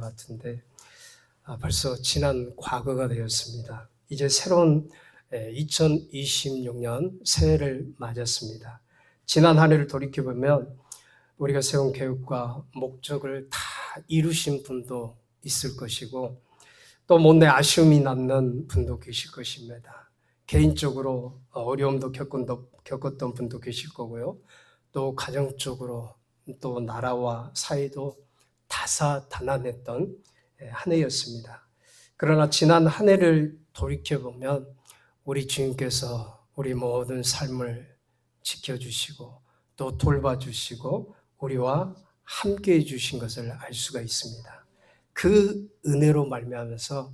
것 같은데 벌써 지난 과거가 되었습니다. 이제 새로운 2026년 새해를 맞았습니다. 지난 한 해를 돌이켜보면 우리가 세운 계획과 목적을 다 이루신 분도 있을 것이고 또 못내 아쉬움이 남는 분도 계실 것입니다. 개인적으로 어려움도 겪었던 분도 계실 거고요. 또 가정적으로 또 나라와 사회도 다사다난했던 한 해였습니다. 그러나 지난 한 해를 돌이켜보면 우리 주님께서 우리 모든 삶을 지켜주시고 또 돌봐주시고 우리와 함께해 주신 것을 알 수가 있습니다. 그 은혜로 말미암아서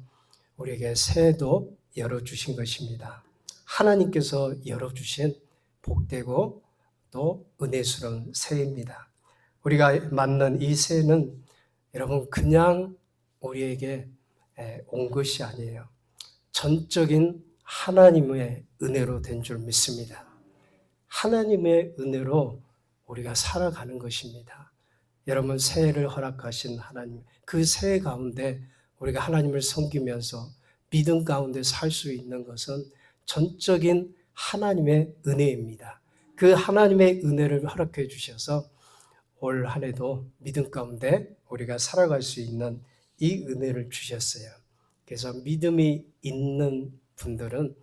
우리에게 새해도 열어주신 것입니다. 하나님께서 열어주신 복되고 또 은혜스러운 새해입니다. 우리가 맞는 이 새해는 여러분 그냥 우리에게 온 것이 아니에요. 전적인 하나님의 은혜로 된 줄 믿습니다. 하나님의 은혜로 우리가 살아가는 것입니다. 여러분 새해를 허락하신 하나님, 그 새해 가운데 우리가 하나님을 섬기면서 믿음 가운데 살 수 있는 것은 전적인 하나님의 은혜입니다. 그 하나님의 은혜를 허락해 주셔서 올 한 해도 믿음 가운데 우리가 살아갈 수 있는 이 은혜를 주셨어요. 그래서 믿음이 있는 분들은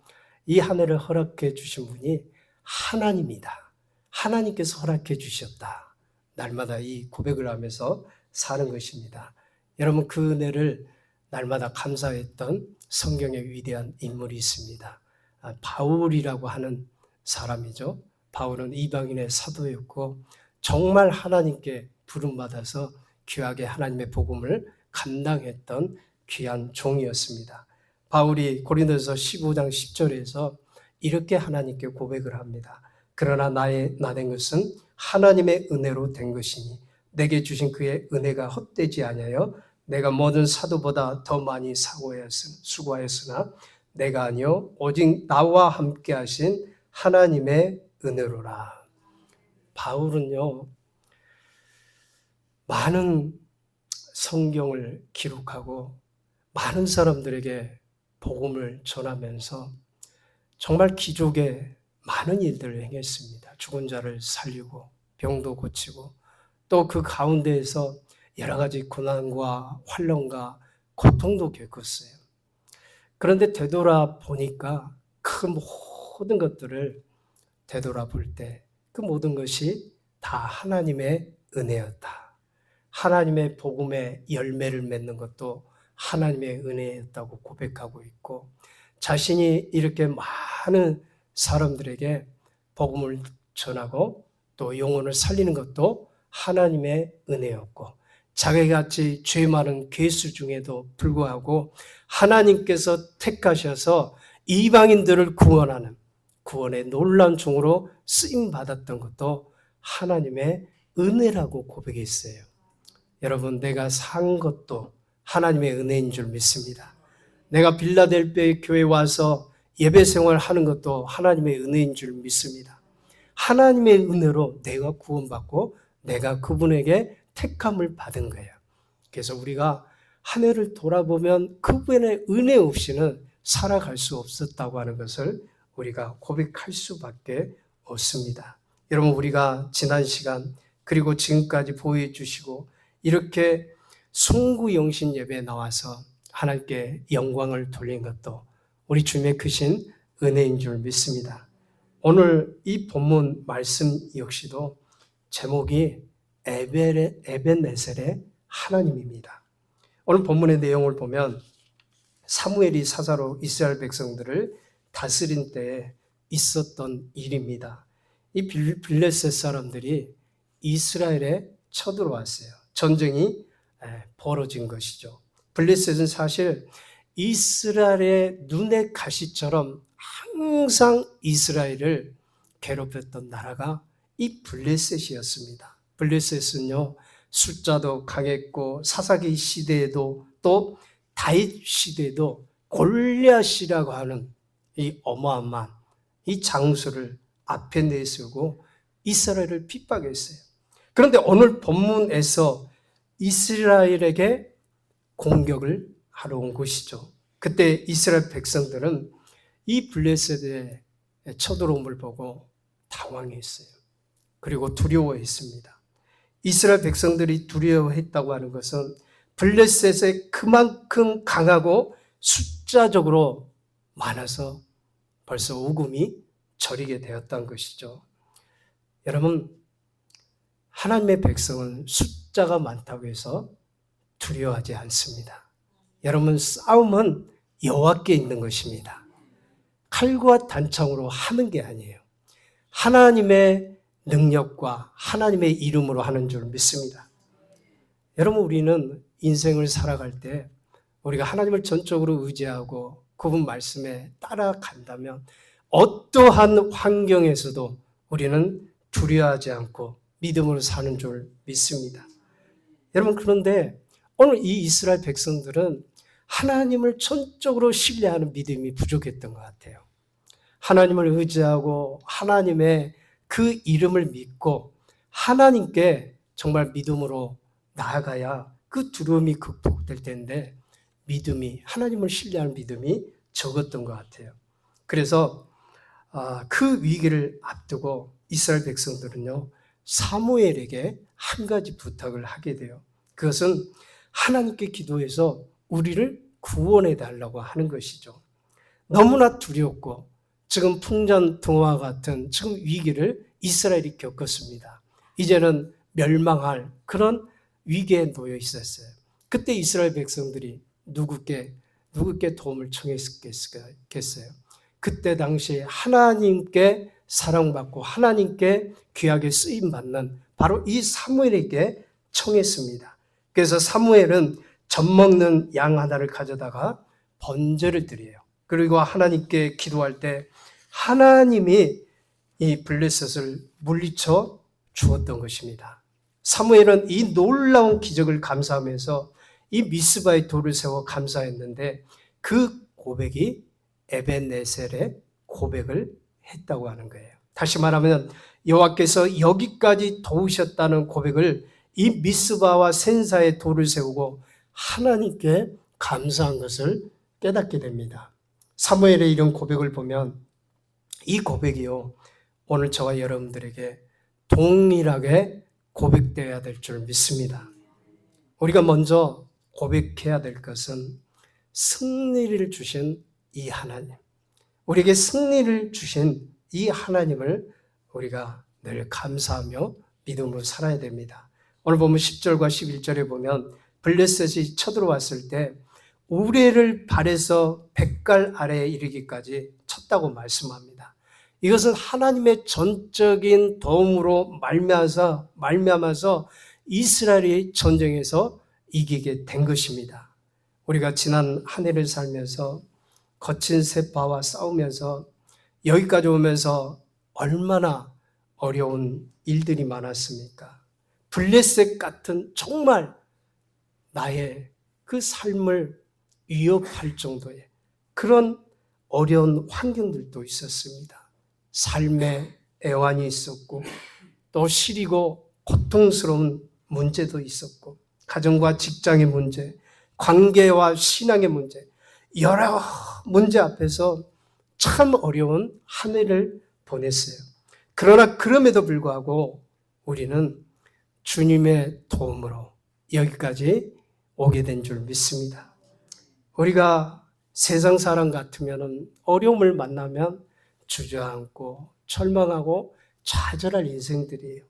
이 한 해를 허락해 주신 분이 하나님이다. 하나님께서 허락해 주셨다. 날마다 이 고백을 하면서 사는 것입니다. 여러분 그 은혜를 날마다 감사했던 성경의 위대한 인물이 있습니다. 바울이라고 하는 사람이죠. 바울은 이방인의 사도였고 정말 하나님께 부름받아서 귀하게 하나님의 복음을 감당했던 귀한 종이었습니다. 바울이 고린도서 15장 10절에서 이렇게 하나님께 고백을 합니다. 그러나 나 된 것은 하나님의 은혜로 된 것이니 내게 주신 그의 은혜가 헛되지 아니하여 내가 모든 사도보다 더 많이 수고하였으나 내가 아니요 오직 나와 함께 하신 하나님의 은혜로라. 바울은요 많은 성경을 기록하고 많은 사람들에게 복음을 전하면서 정말 기적의 많은 일들을 행했습니다. 죽은 자를 살리고 병도 고치고 또 그 가운데에서 여러 가지 고난과 환난과 고통도 겪었어요. 그런데 되돌아보니까 그 모든 것들을 되돌아볼 때 그 모든 것이 다 하나님의 은혜였다. 하나님의 복음의 열매를 맺는 것도 하나님의 은혜였다고 고백하고 있고 자신이 이렇게 많은 사람들에게 복음을 전하고 또 영혼을 살리는 것도 하나님의 은혜였고 자기같이 죄 많은 괴수 중에도 불구하고 하나님께서 택하셔서 이방인들을 구원하는 구원의 놀라운 종으로 쓰임받았던 것도 하나님의 은혜라고 고백했어요. 여러분 내가 산 것도 하나님의 은혜인 줄 믿습니다. 내가 빌라델피아 교회에 와서 예배 생활하는 것도 하나님의 은혜인 줄 믿습니다. 하나님의 은혜로 내가 구원받고 내가 그분에게 택함을 받은 거예요. 그래서 우리가 한 해를 돌아보면 그분의 은혜 없이는 살아갈 수 없었다고 하는 것을 우리가 고백할 수밖에 없습니다. 여러분 우리가 지난 시간 그리고 지금까지 보호해 주시고 이렇게 송구영신 예배에 나와서 하나님께 영광을 돌린 것도 우리 주님의 크신 은혜인 줄 믿습니다. 오늘 이 본문 말씀 역시도 제목이 에벤에셀의 하나님입니다. 오늘 본문의 내용을 보면 사무엘이 사사로 이스라엘 백성들을 다스린 때에 있었던 일입니다. 이 블레셋 사람들이 이스라엘에 쳐들어왔어요. 전쟁이 벌어진 것이죠. 블레셋은 사실 이스라엘의 눈의 가시처럼 항상 이스라엘을 괴롭혔던 나라가 이 블레셋이었습니다. 블레셋은요 숫자도 강했고 사사기 시대에도 또 다윗 시대에도 골리앗이라고 하는 이 어마어마한 이 장수를 앞에 내세우고 이스라엘을 핍박했어요. 그런데 오늘 본문에서 이스라엘에게 공격을 하러 온 것이죠. 그때 이스라엘 백성들은 이 블레셋의 쳐들어옴을 보고 당황했어요. 그리고 두려워했습니다. 이스라엘 백성들이 두려워했다고 하는 것은 블레셋에 그만큼 강하고 숫자적으로 많아서 벌써 오금이 저리게 되었던 것이죠. 여러분, 하나님의 백성은 숫자가 많다고 해서 두려워하지 않습니다. 여러분, 싸움은 여호와께 있는 것입니다. 칼과 단창으로 하는 게 아니에요. 하나님의 능력과 하나님의 이름으로 하는 줄 믿습니다. 여러분, 우리는 인생을 살아갈 때 우리가 하나님을 전적으로 의지하고 그분 말씀에 따라간다면 어떠한 환경에서도 우리는 두려워하지 않고 믿음으로 사는 줄 믿습니다. 여러분, 그런데 오늘 이 이스라엘 백성들은 하나님을 전적으로 신뢰하는 믿음이 부족했던 것 같아요. 하나님을 의지하고 하나님의 그 이름을 믿고 하나님께 정말 믿음으로 나아가야 그 두려움이 극복될 텐데 하나님을 신뢰하는 믿음이 적었던 것 같아요. 그래서 그 위기를 앞두고 이스라엘 백성들은요, 사무엘에게 한 가지 부탁을 하게 돼요. 그것은 하나님께 기도해서 우리를 구원해 달라고 하는 것이죠. 너무나 두렵고 지금 풍전등화와 같은 지금 위기를 이스라엘이 겪었습니다. 이제는 멸망할 그런 위기에 놓여 있었어요. 그때 이스라엘 백성들이 누구께 도움을 청했겠어요? 그때 당시 하나님께 사랑받고 하나님께 귀하게 쓰임받는 바로 이 사무엘에게 청했습니다. 그래서 사무엘은 젖 먹는 양 하나를 가져다가 번제를 드려요. 그리고 하나님께 기도할 때 하나님이 이 블레셋을 물리쳐 주었던 것입니다. 사무엘은 이 놀라운 기적을 감사하면서 이 미스바의 돌을 세워 감사했는데 그 고백이 에벤네셀의 고백을 했다고 하는 거예요. 다시 말하면 여호와께서 여기까지 도우셨다는 고백을 이 미스바와 센사의 돌을 세우고 하나님께 감사한 것을 깨닫게 됩니다. 사무엘의 이런 고백을 보면 이 고백이요, 오늘 저와 여러분들에게 동일하게 고백되어야 될 줄 믿습니다. 우리가 먼저 고백해야 될 것은 승리를 주신 이 하나님, 우리에게 승리를 주신 이 하나님을 우리가 늘 감사하며 믿음으로 살아야 됩니다. 오늘 보면 10절과 11절에 보면 블레셋이 쳐들어왔을 때 우레를 발에서 백갈 아래에 이르기까지 쳤다고 말씀합니다. 이것은 하나님의 전적인 도움으로 말미암아서 이스라엘이 전쟁에서 이기게 된 것입니다. 우리가 지난 한 해를 살면서 거친 세파와 싸우면서 여기까지 오면서 얼마나 어려운 일들이 많았습니까? 블레셋 같은 정말 나의 그 삶을 위협할 정도의 그런 어려운 환경들도 있었습니다. 삶의 애환이 있었고 또 시리고 고통스러운 문제도 있었고 가정과 직장의 문제, 관계와 신앙의 문제, 여러 문제 앞에서 참 어려운 한 해를 보냈어요. 그러나 그럼에도 불구하고 우리는 주님의 도움으로 여기까지 오게 된 줄 믿습니다. 우리가 세상 사람 같으면 어려움을 만나면 주저앉고 절망하고 좌절할 인생들이에요.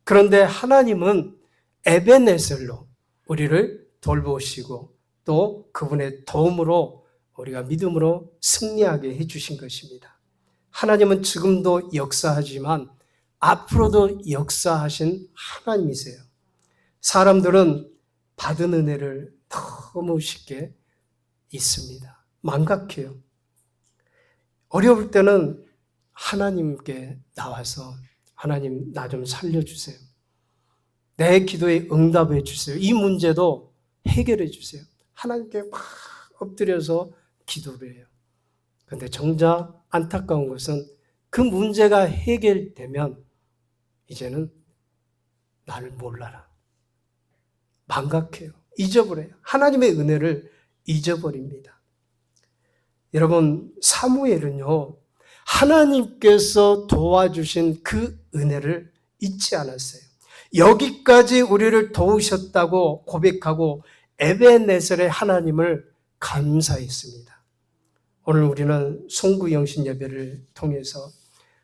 그런데 하나님은 에벤네셀로 우리를 돌보시고 또 그분의 도움으로 우리가 믿음으로 승리하게 해주신 것입니다. 하나님은 지금도 역사하지만 앞으로도 역사하신 하나님이세요. 사람들은 받은 은혜를 너무 쉽게 잊습니다. 망각해요. 어려울 때는 하나님께 나와서 하나님 나 좀 살려주세요. 내 기도에 응답해 주세요. 이 문제도 해결해 주세요. 하나님께 막 엎드려서 기도를 해요. 그런데 정작 안타까운 것은 그 문제가 해결되면 이제는 나를 몰라라. 망각해요. 잊어버려요. 하나님의 은혜를 잊어버립니다. 여러분, 사무엘은요, 하나님께서 도와주신 그 은혜를 잊지 않았어요. 여기까지 우리를 도우셨다고 고백하고 에베네셀의 하나님을 감사했습니다. 오늘 우리는 송구영신 예배를 통해서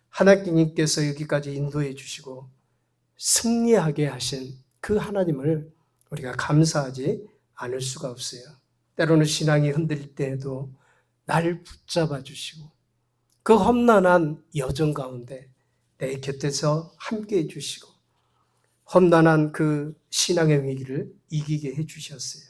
하나님께서 여기까지 인도해 주시고 승리하게 하신 그 하나님을 우리가 감사하지 않을 수가 없어요. 때로는 신앙이 흔들릴 때에도 나를 붙잡아 주시고 그 험난한 여정 가운데 내 곁에서 함께 해주시고 험난한 그 신앙의 위기를 이기게 해주셨어요.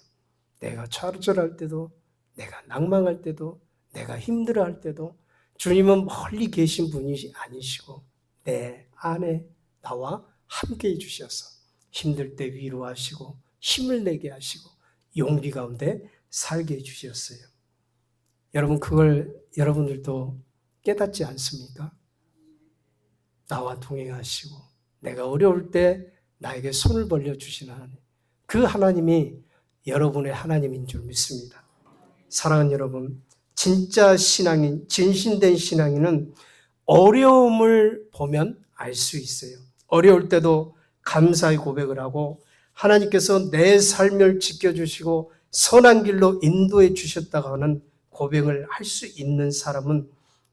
내가 좌절할 때도, 내가 낭망할 때도, 내가 힘들어할 때도 주님은 멀리 계신 분이 아니시고 내 안에 나와 함께 해주셔서 힘들 때 위로하시고 힘을 내게 하시고 용기 가운데 살게 해주셨어요. 여러분, 그걸 여러분들도 깨닫지 않습니까? 나와 동행하시고 내가 어려울 때 나에게 손을 벌려주시는 하나님, 그 하나님이 여러분의 하나님인 줄 믿습니다. 사랑하는 여러분, 진짜 신앙인, 진실된 신앙인은 어려움을 보면 알 수 있어요. 어려울 때도 감사의 고백을 하고 하나님께서 내 삶을 지켜주시고 선한 길로 인도해 주셨다고 하는 고백을 할 수 있는 사람은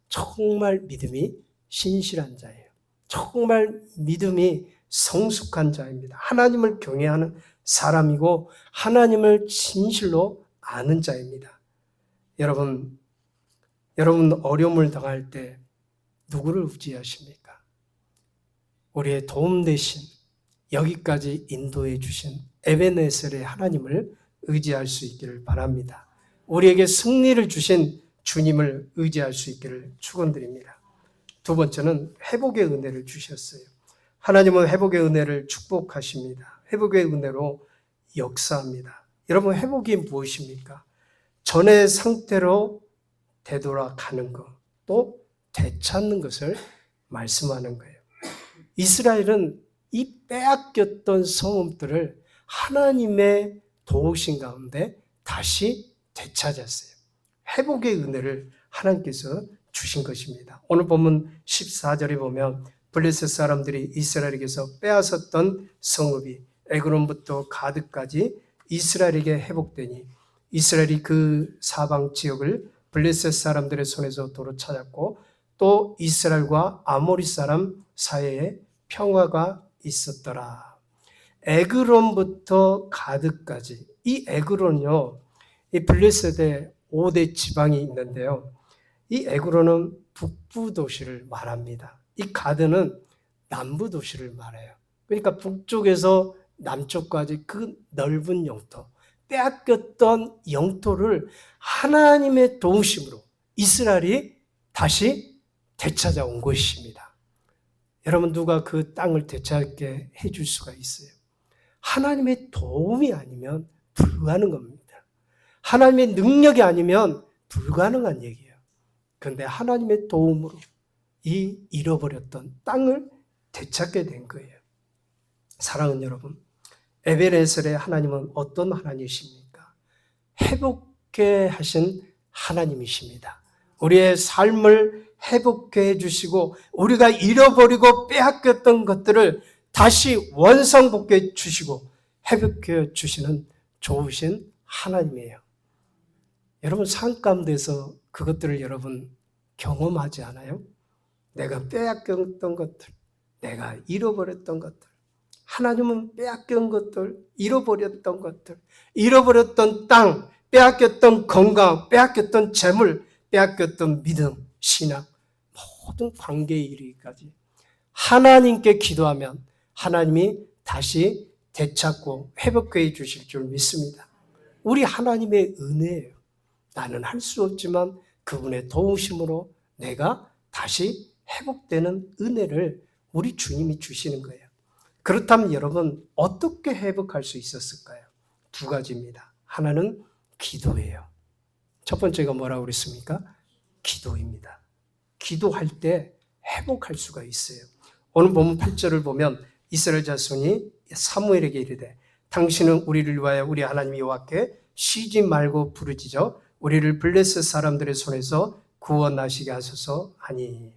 정말 믿음이 신실한 자예요. 정말 믿음이 성숙한 자입니다. 하나님을 경외하는 사람이고 하나님을 진실로 아는 자입니다. 여러분 어려움을 당할 때 누구를 의지하십니까? 우리의 도움 대신 여기까지 인도해 주신 에베네셀의 하나님을 의지할 수 있기를 바랍니다. 우리에게 승리를 주신 주님을 의지할 수 있기를 축원드립니다. 두 번째는 회복의 은혜를 주셨어요. 하나님은 회복의 은혜를 축복하십니다. 회복의 은혜로 역사합니다. 여러분, 회복이 무엇입니까? 전의 상태로 되돌아가는 것, 또 되찾는 것을 말씀하는 거예요. 이스라엘은 이 빼앗겼던 성읍들을 하나님의 도우신 가운데 다시 되찾았어요. 회복의 은혜를 하나님께서 주신 것입니다. 오늘 본문 14절에 보면 블레셋 사람들이 이스라엘에게서 빼앗았던 성읍이 에그론부터 가드까지 이스라엘에게 회복되니 이스라엘이 그 사방 지역을 블레셋 사람들의 손에서 도로 찾았고 또 이스라엘과 아모리 사람 사이에 평화가 있었더라. 에그론부터 가드까지, 이 에그론요, 이 블레셋의 5대 지방이 있는데요. 이 에그론은 북부 도시를 말합니다. 이 가드는 남부 도시를 말해요. 그러니까 북쪽에서 남쪽까지 그 넓은 영토, 빼앗겼던 영토를 하나님의 도우심으로 이스라엘이 다시 되찾아온 것입니다. 여러분, 누가 그 땅을 되찾게 해줄 수가 있어요? 하나님의 도움이 아니면 불가능한 겁니다. 하나님의 능력이 아니면 불가능한 얘기예요. 그런데 하나님의 도움으로 이 잃어버렸던 땅을 되찾게 된 거예요. 사랑하는 여러분, 에베네셀의 하나님은 어떤 하나님이십니까? 회복해 하신 하나님이십니다. 우리의 삶을 회복해 주시고 우리가 잃어버리고 빼앗겼던 것들을 다시 원상복귀해 주시고 회복해 주시는 좋으신 하나님이에요. 여러분, 삶 가운데서 그것들을 여러분 경험하지 않아요? 내가 빼앗겼던 것들, 내가 잃어버렸던 것들, 하나님은 빼앗긴 것들, 잃어버렸던 것들, 잃어버렸던 땅, 빼앗겼던 건강, 빼앗겼던 재물, 빼앗겼던 믿음, 신앙, 모든 관계에 이르기까지 하나님께 기도하면 하나님이 다시 되찾고 회복해 주실 줄 믿습니다. 우리 하나님의 은혜예요. 나는 할 수 없지만 그분의 도우심으로 내가 다시 회복되는 은혜를 우리 주님이 주시는 거예요. 그렇다면 여러분, 어떻게 회복할 수 있었을까요? 두 가지입니다. 하나는 기도예요. 첫 번째가 뭐라고 그랬습니까? 기도입니다. 기도할 때 회복할 수가 있어요. 오늘 본문 8절을 보면 이스라엘 자손이 사무엘에게 이르되 당신은 우리를 위하여 우리 하나님 여호와께 쉬지 말고 부르짖어 우리를 블레셋 사람들의 손에서 구원하시게 하소서 하니.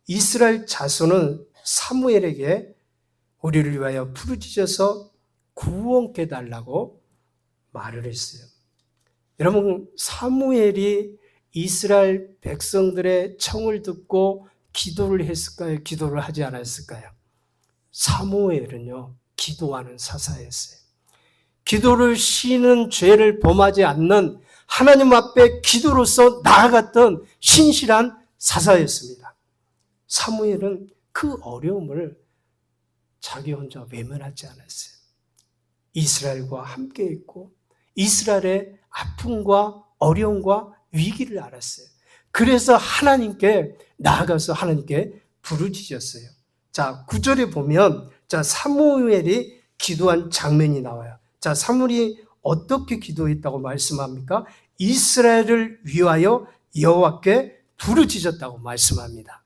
이스라엘 자손은 사무엘에게 우리를 위하여 부르짖어서 구원케 달라고 말을 했어요. 여러분, 사무엘이 이스라엘 백성들의 청을 듣고 기도를 했을까요? 기도를 하지 않았을까요? 사무엘은요, 기도하는 사사였어요. 기도를 쉬는 죄를 범하지 않는 하나님 앞에 기도로서 나아갔던 신실한 사사였습니다. 사무엘은 그 어려움을 자기 혼자 외면하지 않았어요. 이스라엘과 함께 있고 이스라엘의 아픔과 어려움과 위기를 알았어요. 그래서 하나님께 나아가서 하나님께 부르짖었어요. 자, 9절에 보면 사무엘이 기도한 장면이 나와요. 자, 사무엘이 어떻게 기도했다고 말씀합니까? 이스라엘을 위하여 여호와께 부르짖었다고 말씀합니다.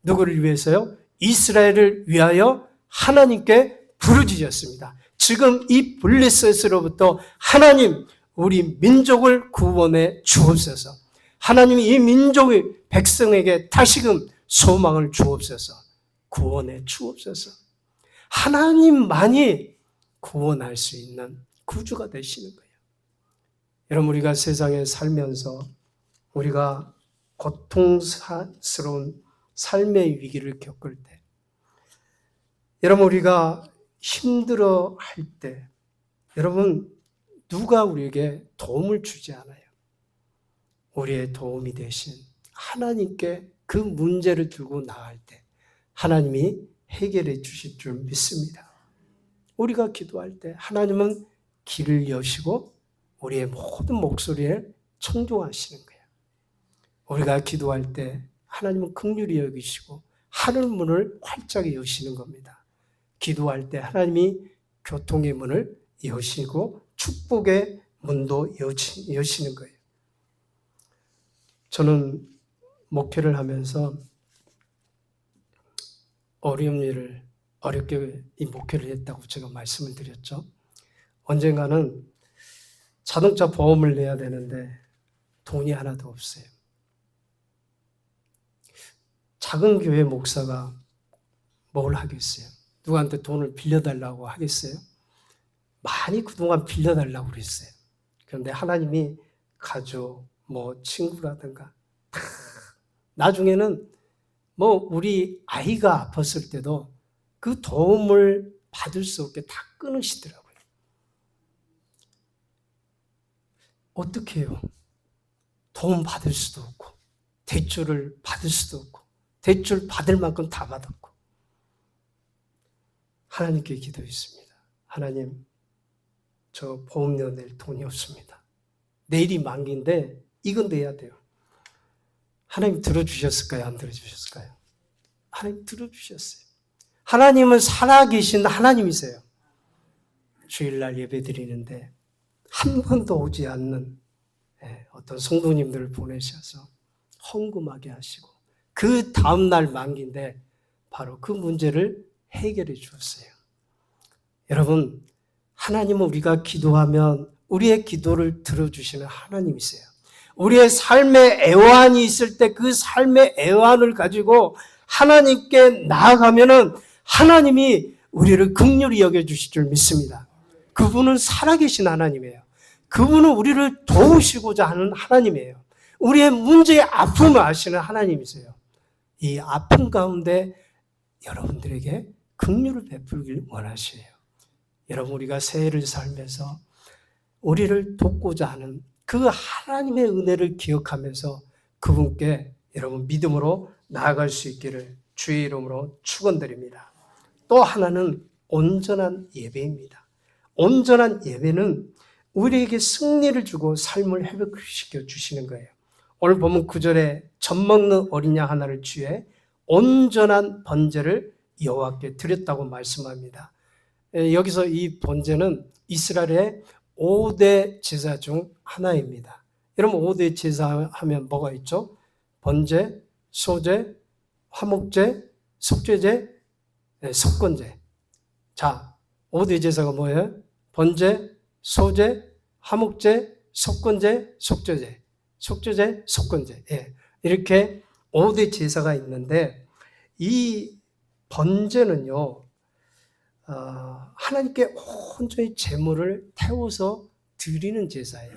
누구를 위해서요? 이스라엘을 위하여 하나님께 부르짖었습니다. 지금 이 블레셋으로부터 하나님, 우리 민족을 구원해 주옵소서. 하나님이 이 민족의 백성에게 다시금 소망을 주옵소서. 구원해 주옵소서. 하나님만이 구원할 수 있는 구주가 되시는 거예요. 여러분, 우리가 세상에 살면서 우리가 고통스러운 삶의 위기를 겪을 때, 여러분, 우리가 힘들어 할 때, 여러분, 누가 우리에게 도움을 주지 않아요. 우리의 도움이 되신 하나님께 그 문제를 들고 나갈 때 하나님이 해결해 주실 줄 믿습니다. 우리가 기도할 때 하나님은 길을 여시고 우리의 모든 목소리를 청종하시는 거예요. 우리가 기도할 때 하나님은 긍휼히 여기시고 하늘 문을 활짝 여시는 겁니다. 기도할 때 하나님이 교통의 문을 여시고 축복의 문도 여시는 거예요. 저는 목회를 하면서 어려운 일을 어렵게 이 목회를 했다고 제가 말씀을 드렸죠. 언젠가는 자동차 보험을 내야 되는데 돈이 하나도 없어요. 작은 교회 목사가 뭘 하겠어요? 누구한테 돈을 빌려달라고 하겠어요? 많이 그동안 빌려달라고 그랬어요. 그런데 하나님이 가족, 친구라든가 다 나중에는 우리 아이가 아팠을 때도 그 도움을 받을 수 없게 다 끊으시더라고요. 어떻게 해요? 도움 받을 수도 없고 대출을 받을 수도 없고 대출 받을 만큼 다 받았고 하나님께 기도했습니다. 하나님, 저 보험료 낼 돈이 없습니다. 내일이 만기인데 이건 내야 돼요. 하나님 들어주셨을까요? 안 들어주셨을까요? 하나님 들어주셨어요. 하나님은 살아계신 하나님이세요. 주일날 예배 드리는데 한 번도 오지 않는 어떤 성도님들을 보내셔서 헌금하게 하시고 그 다음날 만기인데 바로 그 문제를 해결해 주었어요. 여러분, 하나님은 우리가 기도하면 우리의 기도를 들어주시는 하나님이세요. 우리의 삶에 애환이 있을 때 그 삶의 애환을 가지고 하나님께 나아가면은 하나님이 우리를 긍휼히 여겨주실 줄 믿습니다. 그분은 살아계신 하나님이에요. 그분은 우리를 도우시고자 하는 하나님이에요. 우리의 문제의 아픔을 아시는 하나님이세요. 이 아픔 가운데 여러분들에게 긍휼을 베풀길 원하시에요. 여러분, 우리가 새해를 살면서 우리를 돕고자 하는 그 하나님의 은혜를 기억하면서 그분께 여러분 믿음으로 나아갈 수 있기를 주의 이름으로 축원드립니다. 또 하나는 온전한 예배입니다. 온전한 예배는 우리에게 승리를 주고 삶을 회복시켜 주시는 거예요. 오늘 보면 9절에 젖 먹는 어린 양 하나를 취해 온전한 번제를 여호와께 드렸다고 말씀합니다. 여기서 이 번제는 이스라엘의 5대 제사 중 하나입니다. 여러분, 5대 제사 하면 뭐가 있죠? 번제, 소제, 화목제, 속죄제, 속건제. 자, 5대 제사가 뭐예요? 번제, 소제, 화목제, 속건제, 속죄제, 속죄제, 속건제. 예. 이렇게 5대 제사가 있는데 이 번제는요, 하나님께 온전히 제물을 태워서 드리는 제사예요.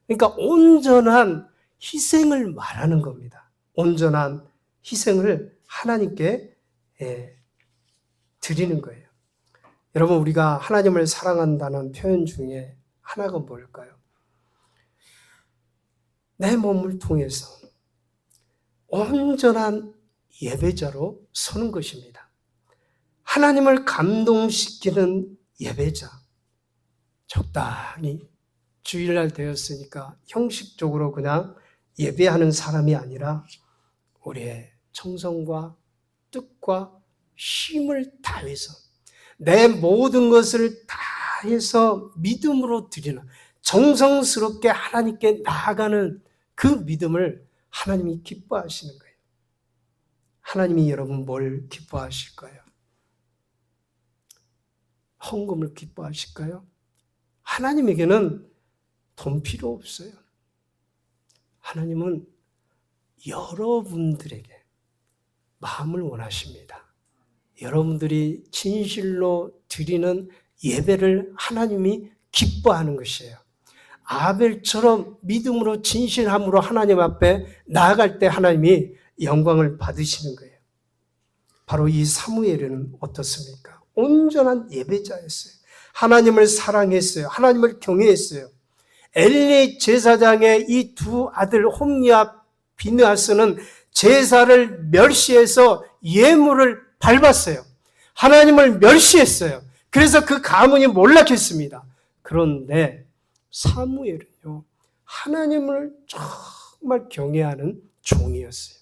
그러니까 온전한 희생을 말하는 겁니다. 온전한 희생을 하나님께 드리는 거예요. 여러분, 우리가 하나님을 사랑한다는 표현 중에 하나가 뭘까요? 내 몸을 통해서 온전한 예배자로 서는 것입니다. 하나님을 감동시키는 예배자. 적당히 주일날 되었으니까 형식적으로 그냥 예배하는 사람이 아니라 우리의 정성과 뜻과 힘을 다해서 내 모든 것을 다해서 믿음으로 드리는, 정성스럽게 하나님께 나아가는 그 믿음을 하나님이 기뻐하시는 거예요. 하나님이 여러분 뭘 기뻐하실까요? 헌금을 기뻐하실까요? 하나님에게는 돈 필요 없어요. 하나님은 여러분들에게 마음을 원하십니다. 여러분들이 진실로 드리는 예배를 하나님이 기뻐하는 것이에요. 아벨처럼 믿음으로 진실함으로 하나님 앞에 나아갈 때 하나님이 영광을 받으시는 거예요. 바로 이 사무엘은 어떻습니까? 온전한 예배자였어요. 하나님을 사랑했어요. 하나님을 경외했어요. 엘리 제사장의 이 두 아들 홈리와 비느하스는 제사를 멸시해서 예물을 밟았어요. 하나님을 멸시했어요. 그래서 그 가문이 몰락했습니다. 그런데 사무엘은요, 하나님을 정말 경외하는 종이었어요.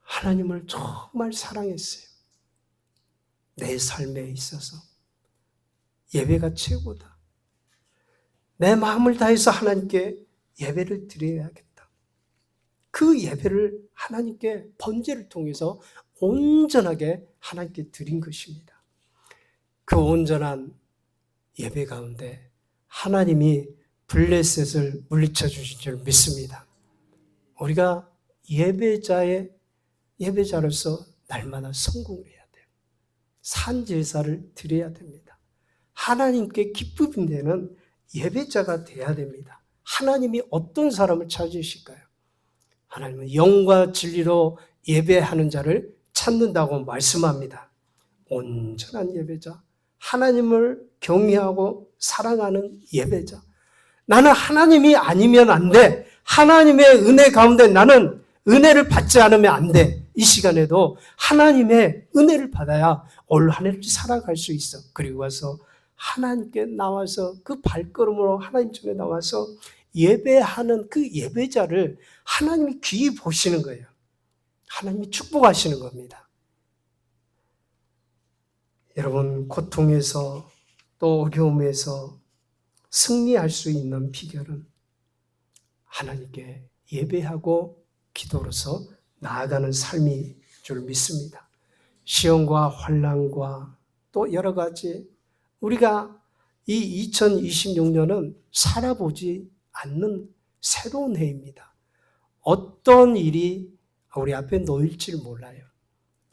하나님을 정말 사랑했어요. 내 삶에 있어서 예배가 최고다. 내 마음을 다해서 하나님께 예배를 드려야겠다. 그 예배를 하나님께 번제를 통해서 온전하게 하나님께 드린 것입니다. 그 온전한 예배 가운데 하나님이 블레셋을 물리쳐 주신 줄 믿습니다. 우리가 예배자로서 날마다 성공을 해야 돼요. 산제사를 드려야 됩니다. 하나님께 기쁨이 되는 예배자가 돼야 됩니다. 하나님이 어떤 사람을 찾으실까요? 하나님은 영과 진리로 예배하는 자를 찾는다고 말씀합니다. 온전한 예배자, 하나님을 경외하고 사랑하는 예배자. 나는 하나님이 아니면 안 돼. 하나님의 은혜 가운데 나는 은혜를 받지 않으면 안 돼. 이 시간에도 하나님의 은혜를 받아야 올 한 해를 살아갈 수 있어. 그리고 와서 하나님께 나와서 그 발걸음으로 하나님 전에 나와서 예배하는 그 예배자를 하나님이 귀히 보시는 거예요. 하나님이 축복하시는 겁니다. 여러분, 고통에서 또 어려움에서 승리할 수 있는 비결은 하나님께 예배하고 기도로서 나아가는 삶인 줄 믿습니다. 시험과 환난과 또 여러 가지 우리가 이 2026년은 살아보지 않는 새로운 해입니다. 어떤 일이 우리 앞에 놓일지 몰라요.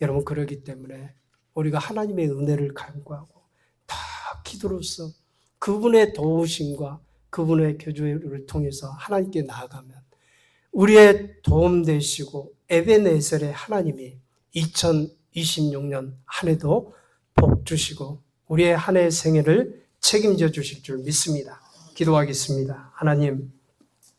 여러분, 그러기 때문에 우리가 하나님의 은혜를 간구하고 다 기도로서 그분의 도우심과 그분의 교조를 통해서 하나님께 나아가면 우리의 도움 되시고 에베네셀의 하나님이 2026년 한 해도 복 주시고 우리의 한 해 생애를 책임져 주실 줄 믿습니다. 기도하겠습니다. 하나님,